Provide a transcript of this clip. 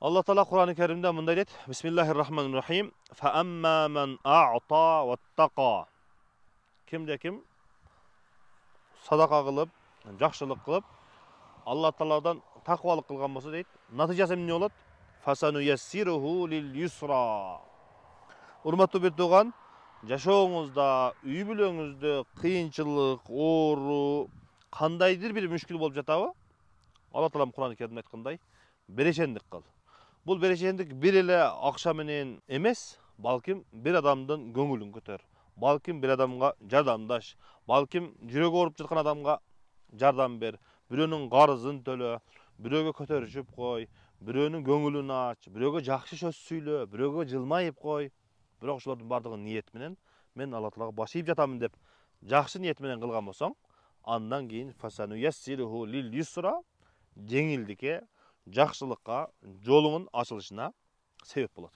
Allah Taala Kur'an-ı Kerim'de mınday deydi. Bismillahirrahmanirrahim. Fa amma men a'ta vettaqa. Kimde kim sadaka kılıp, жақшылық kılıp, Allah Taala'dan takvalık kılgan bolsa deydi. Natijası ne olur? Fasanuyassiruhu lil yusra. Urmatlı bir tuğan, жашооңузда, үй бүлөңүздө кыйынчылык, оору, кандайдыр бир мүшкүл болуп жатабы? Алла Таалам Кур'ан-ы Керимде айткандай, берешендик кыл. Бул берешендик бир эле акча менен эмес, балким бир адамдын көңүлүн көтөр. Балким бир адамга жардамдаш, балким жүрөгү ооруп жаткан адамга жардам бер, бирөөнүн карызын төлө, бирөөгө көтөрүшүп кой, бирөөнүн көңүлүн ач, бирөөгө жакшы сөз сүйлө, бирөөгө жылмайып кой. Бирок ошолордун бардыгын ниет менен мен Алла Таалага баш ийип жатамын деп жакшы ниет менен кылган болсоң, андан кийин фасануяссируху лил юсра, жеңилдикке, жакшылыкка, жолуңун ачылышына себеп болот.